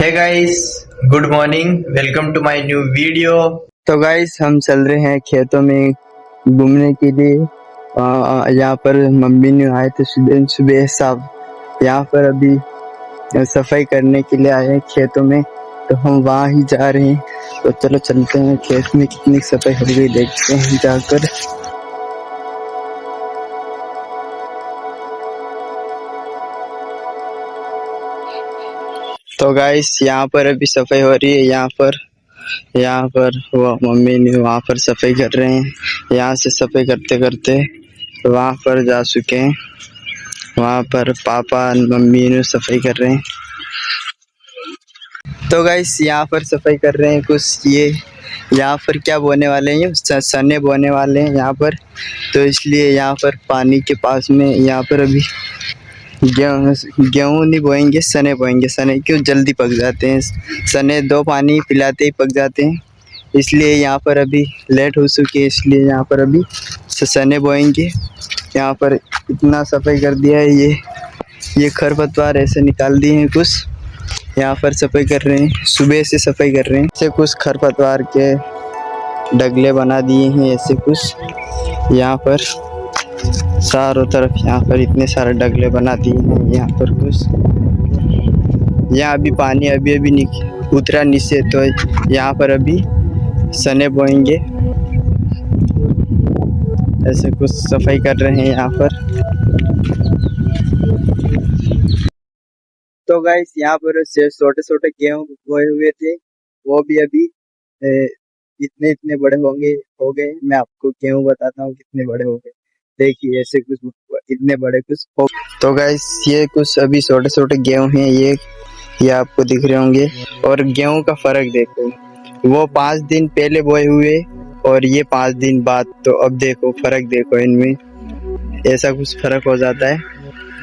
Hey guys, good morning, welcome to my new video. तो guys हम चल रहे हैं खेतों में घूमने के लिए। यहाँ पर मम्मी ने आए थे सुबह सुबह साहब, यहाँ पर अभी सफाई करने के लिए आए हैं खेतों में, तो हम वहाँ ही जा रहे हैं। तो चलो चलते हैं, खेत में कितनी सफाई हो गई देखते हैं जाकर। तो गाइस यहाँ पर अभी सफाई हो रही है। यहाँ पर वो मम्मी ने वहाँ पर सफाई कर रहे हैं। यहाँ से सफाई करते करते वहाँ पर जा चुके हैं। वहाँ पर पापा मम्मी ने सफाई कर रहे हैं। तो गाइस यहाँ पर सफाई कर रहे हैं कुछ, ये यहाँ पर क्या बोने वाले हैं, चने बोने वाले हैं यहाँ पर। तो इसलिए यहाँ पर पानी के पास में यहाँ पर अभी गेहूँ नहीं बोएंगे, चने बोएंगे। चने क्यों जल्दी पक जाते हैं, चने दो पानी पिलाते ही पक जाते हैं, इसलिए यहाँ पर अभी लेट हो चुकी है, इसलिए यहाँ पर अभी चने बोएंगे। यहाँ पर इतना सफाई कर दिया है, ये खरपतवार ऐसे निकाल दिए हैं कुछ, यहाँ पर सफाई कर रहे हैं, सुबह से सफाई कर रहे हैं। ऐसे कुछ खरपतवार के डगले बना दिए हैं, ऐसे कुछ यहाँ पर चारों तरफ यहाँ पर इतने सारे डगले बना दिए हैं। यहाँ पर कुछ, यहाँ अभी पानी अभी उतरा नीचे, तो यहाँ पर अभी चने बोएंगे। ऐसे कुछ सफाई कर रहे हैं यहाँ पर। तो गाइस यहाँ पर छोटे छोटे गेहूं बोए हुए थे, वो भी अभी इतने बड़े हो गए। मैं आपको गेहूं बताता हूँ कितने बड़े हो गए, देखिए ऐसे कुछ इतने बड़े कुछ हो। तो गाइस ये कुछ अभी छोटे छोटे गेहूं हैं, ये आपको दिख रहे होंगे। और गेहूं का फर्क देखो, वो 5 दिन पहले बोए हुए और ये 5 दिन बाद, तो अब देखो फर्क देखो इनमें, ऐसा कुछ फर्क हो जाता है।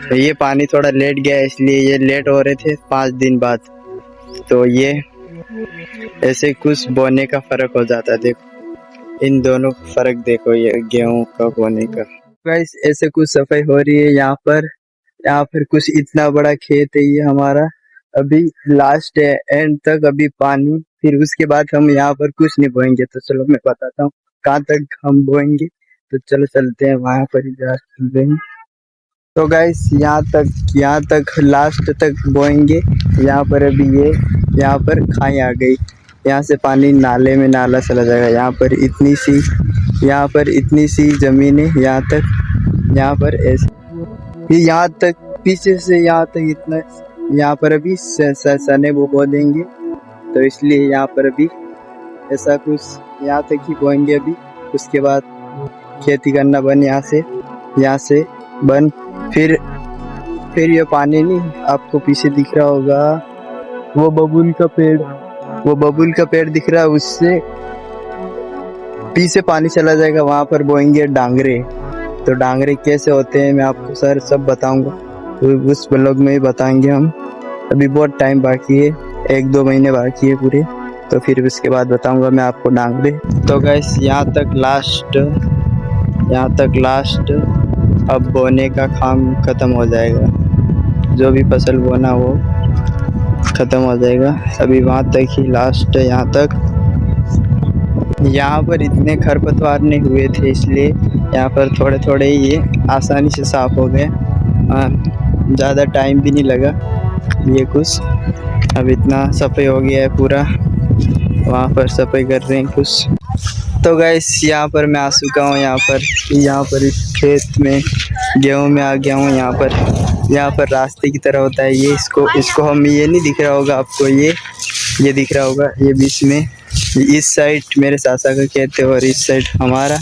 तो ये पानी थोड़ा लेट गया, इसलिए ये लेट हो रहे थे 5 दिन बाद, तो ये ऐसे कुछ बोने का फर्क हो जाता है। देखो इन दोनों का फर्क देखो, ये गेहूं का बोने का। गाइस ऐसे कुछ सफाई हो रही है यहाँ पर कुछ इतना बड़ा खेत है ये हमारा, अभी लास्ट है एंड तक अभी पानी, फिर उसके बाद हम यहाँ पर कुछ नहीं बोएंगे। तो चलो मैं बताता हूँ कहाँ तक हम बोएंगे, तो चलो चलते हैं वहाँ पर ही जा रहे हैं। तो गाइस यहाँ तक लास्ट तक बोएंगे। यहाँ पर अभी यहाँ पर खाई आ गई, यहाँ से पानी नाला चला जाएगा। यहाँ पर इतनी सी जमीन है, यहाँ पर ऐसे यहाँ तक पीछे से यहाँ तक इतना, यहाँ पर अभी सने वो बो देंगे, तो इसलिए यहाँ पर अभी ऐसा कुछ यहाँ तक ही बोएंगे अभी। उसके बाद खेती करना बंद, यहाँ से बंद। फिर ये पानी नहीं, आपको पीछे दिख रहा होगा वो बबूल का पेड़ दिख रहा है, उससे पीछे पानी चला जाएगा, वहां पर बोएंगे डांगरे। तो डांगरे कैसे होते हैं मैं आपको सर सब बताऊंगा, तो उस ब्लॉग में ही बताएंगे हम। अभी बहुत टाइम बाकी है, 1-2 महीने बाकी है पूरे, तो फिर उसके बाद बताऊंगा मैं आपको डांगरे। तो गाइस यहाँ तक लास्ट अब बोने का काम खत्म हो जाएगा, जो भी फसल बोना वो खत्म हो जाएगा। अभी वहाँ तक ही लास्ट है, यहाँ पर इतने खरपतवार नहीं हुए थे, इसलिए यहाँ पर थोड़े थोड़े ही ये आसानी से साफ हो गए, ज़्यादा टाइम भी नहीं लगा। ये कुछ अब इतना सफाई हो गया है पूरा, वहाँ पर सफाई कर रहे हैं कुछ। तो गाइस यहाँ पर मैं आ चुका हूँ, यहाँ पर इस खेत में गेहूँ में आ गया हूँ। यहाँ पर रास्ते की तरह होता है ये, इसको हम, ये नहीं दिख रहा होगा आपको, ये दिख रहा होगा, ये बीच में, इस साइड मेरे चाचा का खेत है और इस साइड हमारा,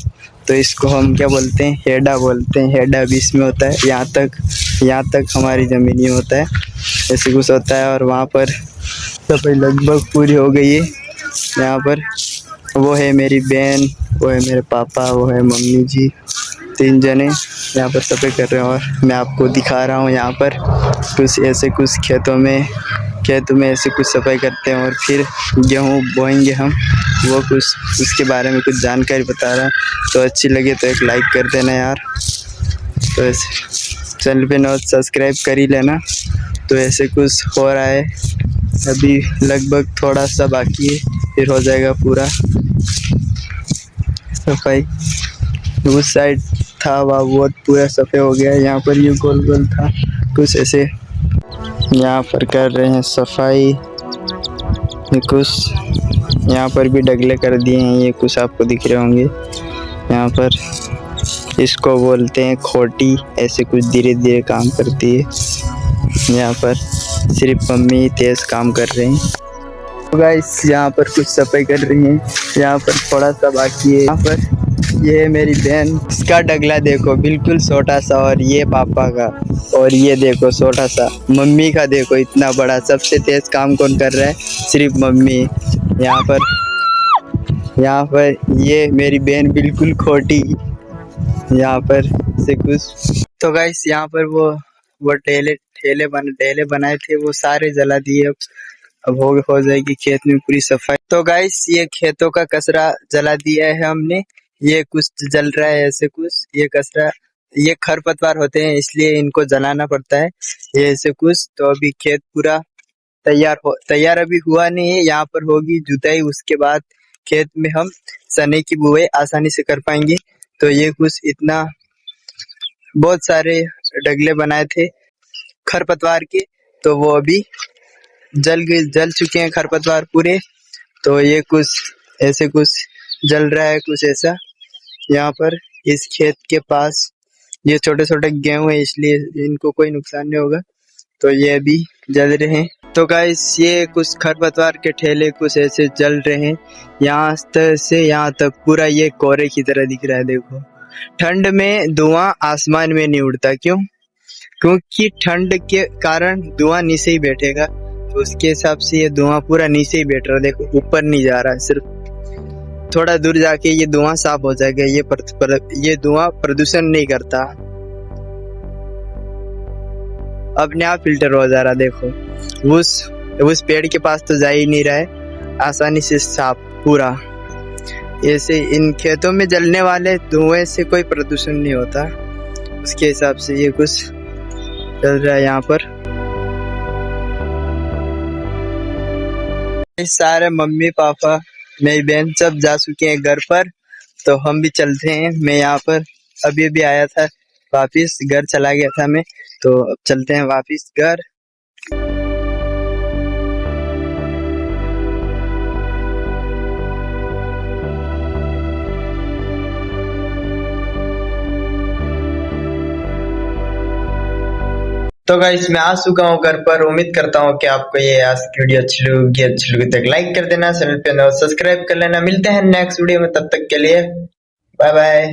तो इसको हम क्या बोलते हैं, हेडा बोलते हैं। हेडा बीच में होता है, यहाँ तक हमारी ज़मीन ही होता है, ऐसे कुछ होता है। और वहाँ पर सफाई लगभग पूरी हो गई है। यहाँ पर वो है मेरी बहन, वो है मेरे पापा, वो है मम्मी जी, 3 जने यहाँ पर सफाई कर रहे हैं। और मैं आपको दिखा रहा हूँ यहाँ पर कुछ खेतों में ऐसे कुछ सफाई करते हैं, और फिर गेहूँ बोएंगे हम, वो कुछ उसके बारे में कुछ जानकारी बता रहा। तो अच्छी लगे तो एक लाइक कर देना यार, तो ऐसे चैनल पे नौ सब्सक्राइब कर ही लेना। तो ऐसे कुछ हो रहा है, अभी लगभग थोड़ा सा बाकी है, फिर हो जाएगा पूरा सफाई। उस साइड था वह बहुत पूरा सफाई हो गया। यहाँ पर ये गोल गोल था कुछ ऐसे। यहाँ पर कर रहे हैं सफाई। ये कुछ यहाँ पर भी डगले कर दिए हैं, ये कुछ आपको दिख रहे होंगे। यहाँ पर इसको बोलते हैं खोटी, ऐसे कुछ धीरे धीरे काम करती है। यहाँ पर सिर्फ मम्मी तेज काम कर रहे हैं। तो गाइस यहाँ पर कुछ सफाई कर रही हैं, यहाँ पर थोड़ा सा बाकी है। यहाँ पर ये है मेरी बहन, इसका डगला देखो बिल्कुल छोटा सा, और ये पापा का, और ये देखो छोटा सा मम्मी का, देखो इतना बड़ा। सबसे तेज काम कौन कर रहा है? सिर्फ मम्मी। यहाँ पर ये मेरी बहन बिल्कुल खोटी। यहाँ पर से कुछ तो गाइस यहाँ पर वो ठेले बनाए थे, वो सारे जला दिए। अब हो जाएगी खेत में पूरी सफाई। तो गाइस ये खेतों का कचरा जला दिया है हमने। ये कुछ जल रहा है ऐसे कुछ, ये कचरा, ये खरपतवार होते हैं इसलिए इनको जलाना पड़ता है, ये ऐसे कुछ। तो अभी खेत पूरा तैयार अभी हुआ नहीं है। यहाँ पर होगी जुताई, उसके बाद खेत में हम चने की बुआई आसानी से कर पाएंगे। तो ये कुछ इतना बहुत सारे डगले बनाए थे खरपतवार के, तो वो अभी जल चुके हैं खरपतवार पूरे। तो ये कुछ ऐसे कुछ जल रहा है कुछ ऐसा। यहाँ पर इस खेत के पास ये छोटे छोटे गेहूं है, इसलिए इनको कोई नुकसान नहीं होगा। तो ये अभी जल रहे हैं। तो गाइस ये कुछ खरपतवार के ठेले कुछ ऐसे जल रहे हैं। यहाँ से यहाँ तक पूरा ये कोहरे की तरह दिख रहा है। देखो ठंड में धुआं आसमान में नहीं उड़ता, क्यों? क्योंकि ठंड के कारण धुआं नीचे ही बैठेगा। तो उसके हिसाब से ये धुआं पूरा नीचे ही बैठ रहा है। देखो ऊपर नहीं जा रहा है, सिर्फ थोड़ा दूर जाके ये धुआं साफ हो जाएगा। ये धुआं प्रदूषण नहीं करता, अपने आप फिल्टर हो जा रहा। देखो उस पेड़ के पास तो जा ही नहीं रहा है, आसानी से साफ पूरा। ऐसे इन खेतों में जलने वाले धुएं से कोई प्रदूषण नहीं होता, उसके हिसाब से ये कुछ चल रहा है यहाँ पर। सारे मम्मी पापा मेरी बहन सब जा चुके हैं घर पर, तो हम भी चलते हैं। मैं यहाँ पर अभी आया था, वापिस घर चला गया था मैं, तो अब चलते हैं वापिस घर। तो गाइस मैं आ चुका हूँ घर पर। उम्मीद करता हूँ कि आपको ये आज की वीडियो अच्छी लगी तो लाइक कर देना, चैनल पे सब्सक्राइब कर लेना। मिलते हैं नेक्स्ट वीडियो में, तब तक के लिए बाय बाय।